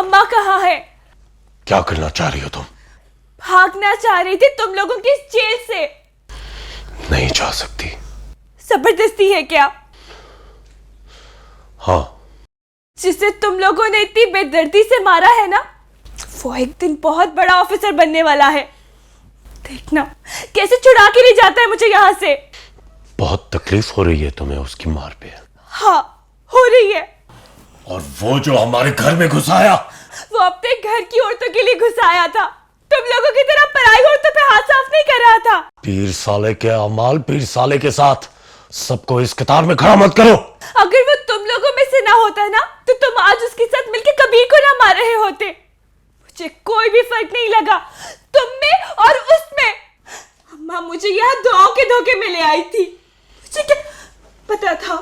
अम्मा कहाँ है? क्या करना चाह रही हो तुम? भागना चाह रही थी तुम लोगों की इस जेल से। नहीं जा सकती। जबरदस्ती है क्या? हाँ। जिसे तुम लोगों ने इतनी बेदर्दी से मारा है ना, वो एक दिन बहुत बड़ा ऑफिसर बनने वाला है। देखना कैसे छुड़ा के ले जाता है मुझे यहाँ से। बहुत तकलीफ हो रही है तुम्हें उसकी मार पे? हाँ, हो रही है। और वो जो हमारे घर में घुस आया, वो अपने घर की औरतों के लिए घुस आया था। तुम लोगों की तरह पराई औरतों पे हाथ साफ नहीं कर रहा था। पीर साले के अमाल पीर साले के साथ। सबको इस कतार में खड़ा मत करो। अगर वो तुम लोगों में से ना होता ना, तो तुम आज उसके साथ मिलकर कबीर को ना मार रहे होते। मुझे कोई भी फर्क नहीं लगा तुम में और उसमें। अम्मा मुझे यहाँ दुआओं के धोखे में ले आई थी। मुझे क्या पता था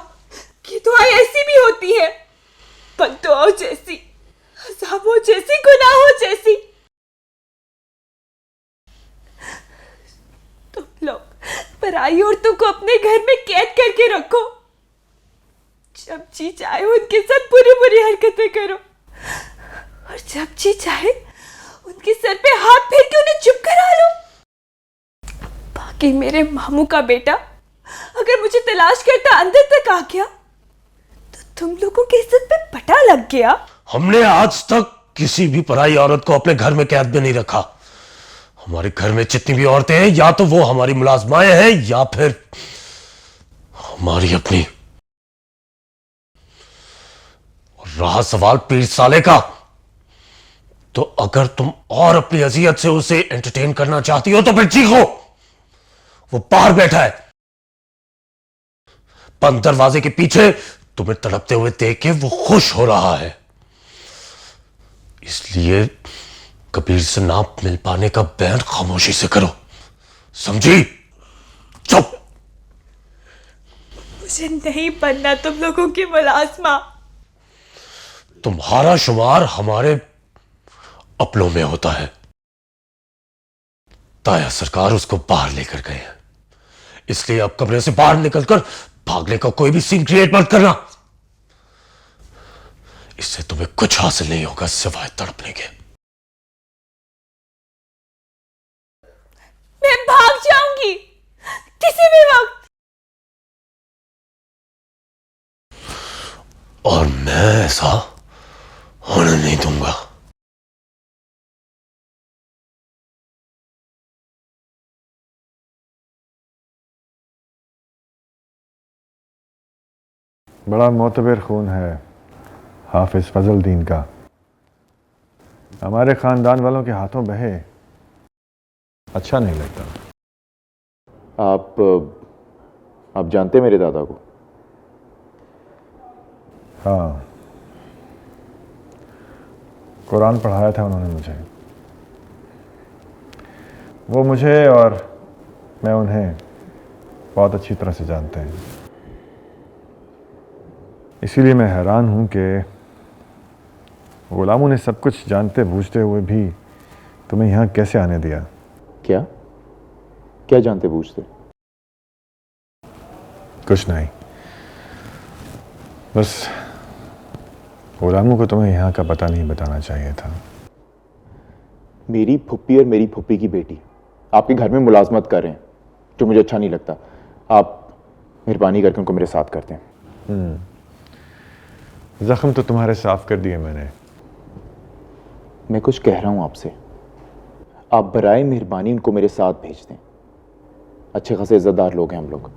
कि दुआएं ऐसी भी होती है, बद्दुआओं जैसी, अज़ाबों जैसी, गुनाहों जैसी। तुम लोग पराई औरतों को अपने घर में कैद करके रखो। जब जी चाहे उनके साथ बुरी बुरी हरकतें करो, और जब जी चाहे उनके सर पे हाथ फेर के उन्हें चुप करा लो। बाकी मेरे मामू का बेटा अगर मुझे तलाश करता अंदर तक आ गया, तो तुम लोगों की इज्जत पे पटा लग गया। हमने आज तक किसी भी पराई औरत को अपने घर में कैद में नहीं रखा। हमारे घर में जितनी भी औरतें हैं, या तो वो हमारी मुलाजमाएं हैं या फिर हमारी अपनी। और रहा सवाल पीर साले का, तो अगर तुम और अपनी अजियत से उसे एंटरटेन करना चाहती हो तो फिर चीखो। वो बाहर बैठा है बंद दरवाजे के पीछे, तुम्हें तड़पते हुए देख के वो खुश हो रहा है। इसलिए कबीर से ना मिल पाने का बयान खामोशी से करो, समझी? चुप। मुझे नहीं बनना तुम लोगों की मुलाजमा। तुम्हारा शुमार हमारे अपनों में होता है। ताया सरकार उसको बाहर लेकर गए हैं, इसलिए अब कमरे से बाहर निकलकर भागने का कोई भी सीन क्रिएट मत करना। इससे तुम्हें कुछ हासिल नहीं होगा सिवाय तड़पने के। मैं भाग जाऊंगी किसी भी वक्त। और मैं ऐसा होने नहीं दूंगा। बड़ा मोतबर खून है हाफिज फजलुद्दीन का। हमारे ख़ानदान वालों के हाथों बहे अच्छा नहीं लगता। आप जानते हैं मेरे दादा को? हाँ, कुरान पढ़ाया था उन्होंने मुझे। वो मुझे और मैं उन्हें बहुत अच्छी तरह से जानते हैं। इसीलिए मैं हैरान हूँ कि गुलामों ने सब कुछ जानते बूझते हुए भी तुम्हें यहाँ कैसे आने दिया। क्या क्या जानते बूझते? कुछ नहीं, बस गुलामों को तुम्हें यहाँ का पता नहीं बताना चाहिए था। मेरी फुप्पी और मेरी फुप्पी की बेटी आपके घर में मुलाजमत कर रहे हैं, जो मुझे अच्छा नहीं लगता। आप मेहरबानी करके उनको मेरे साथ करते हैं। जख्म तो तुम्हारे साफ कर दिए मैंने। मैं कुछ कह रहा हूं आपसे, आप बराए मेहरबानी उनको मेरे साथ भेज दें। अच्छे खासे इज्जतदार लोग हैं हम लोग।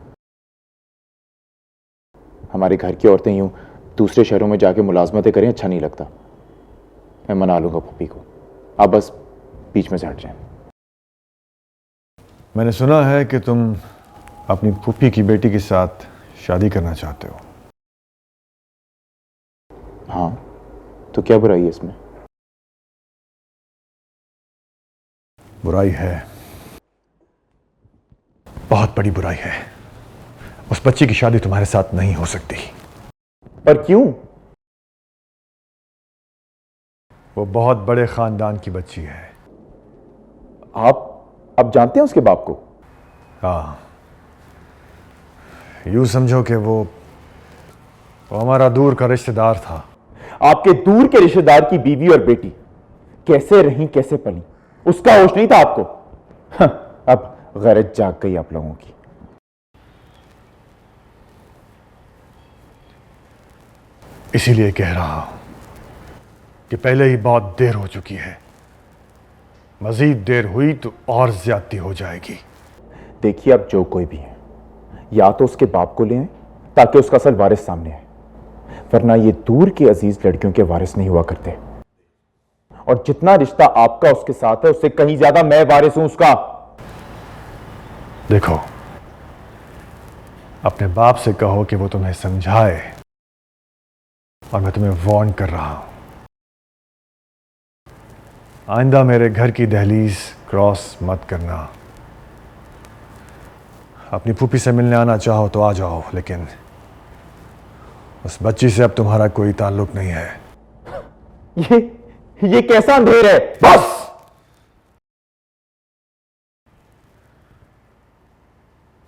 हमारे घर की औरतें यूं दूसरे शहरों में जाके मुलाजमतें करें, अच्छा नहीं लगता। मैं मना लूंगा पप्पी को, आप बस बीच में से हट जाएं। मैंने सुना है कि तुम अपनी फूफी की बेटी के साथ शादी करना चाहते हो। हाँ, तो क्या बुराई है इसमें? बुराई है, बहुत बड़ी बुराई है। उस बच्ची की शादी तुम्हारे साथ नहीं हो सकती। पर क्यों? वो बहुत बड़े खानदान की बच्ची है। आप जानते हैं उसके बाप को? हाँ, यूं समझो कि वो हमारा दूर का रिश्तेदार था। आपके दूर के रिश्तेदार की बीवी और बेटी कैसे रही कैसे पली, उसका होश नहीं था आपको। अब गरज जाग गई आप लोगों की। इसीलिए कह रहा हूं कि पहले ही बहुत देर हो चुकी है, मजीद देर हुई तो और ज्यादती हो जाएगी। देखिए, अब जो कोई भी है, या तो उसके बाप को ले आए ताकि उसका असल वारिस सामने आए, वरना ये दूर के अजीज लड़कियों के वारिस नहीं हुआ करते। और जितना रिश्ता आपका उसके साथ है, उससे कहीं ज्यादा मैं वारिस हूं उसका। देखो, अपने बाप से कहो कि वो तुम्हें समझाए, और मैं तुम्हें वार्न कर रहा हूं, आइंदा मेरे घर की दहलीज क्रॉस मत करना। अपनी फूफी से मिलने आना चाहो तो आ जाओ, लेकिन उस बच्ची से अब तुम्हारा कोई ताल्लुक नहीं है। ये कैसा अंधेर है? बस!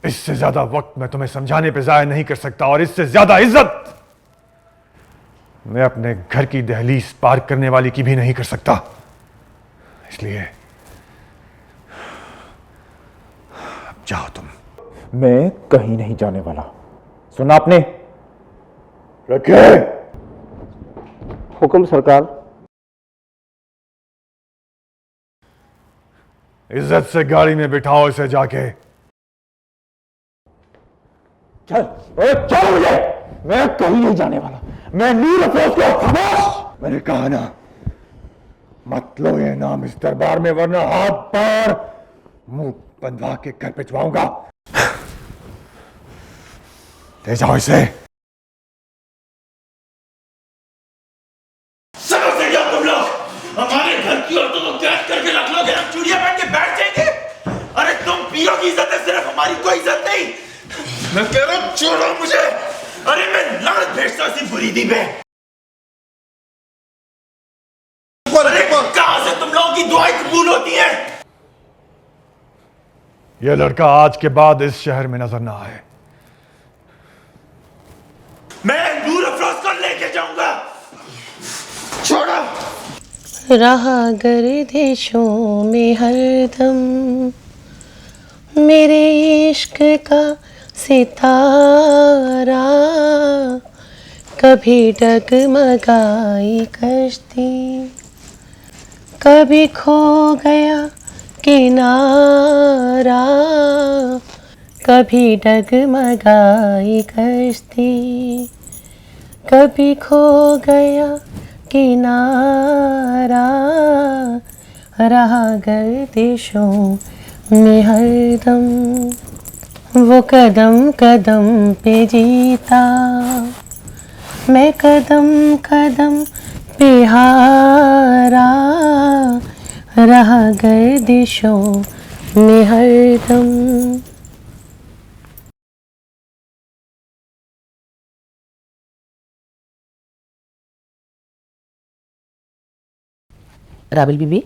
इससे ज्यादा वक्त मैं तुम्हें समझाने पे जाया नहीं कर सकता, और इससे ज्यादा इज्जत मैं अपने घर की दहलीज पार करने वाली की भी नहीं कर सकता। इसलिए अब जाओ तुम। मैं कहीं नहीं जाने वाला, सुना आपने? रखे हुक्म सरकार। इज्जत से गाड़ी में बिठाओ इसे जाके। चल, चल मुझे, मैं कहीं नहीं जाने वाला। मैं नूर अफरोज को खामोश। मैंने कहा ना, मत लो ये नाम इस दरबार में, वरना हाथ पार मुंह बंधवा के घर भिजवाऊंगा। ले जाओ इसे। समझ नहीं हो तुम लोग? हमारे घर की औरतों को कैद करके रख लोगे, हम चूड़ियां पहन के बैठ जाएंगे? अरे तुम पीरों की इज्जत है, सिर्फ हमारी कोई इज्जत नहीं। मैं कह रहा हूं छोड़ो मुझे। अरे मैं लानत भेजता सी बुरीदी पे। अरे कहां से तुम लोगों की दुआएं कबूल होती हैं? यह लड़का आज के बाद इस शहर में नजर ना आए। मैं नूर अफरोज को लेके जाऊंगा। छोड़ो। रहा गर्दिशों में हरदम मेरे इश्क का सितारा, कभी डगमगाई कश्ती, कभी खो गया किनारा, कभी डगमगाई कश्ती, कभी खो गया किनारा, रहा गर्दिशों में हरदम। वो कदम कदम पे जीता, मैं कदम कदम पे हारा, रहा गर्दिशों में हरदम। राबिल बीबी,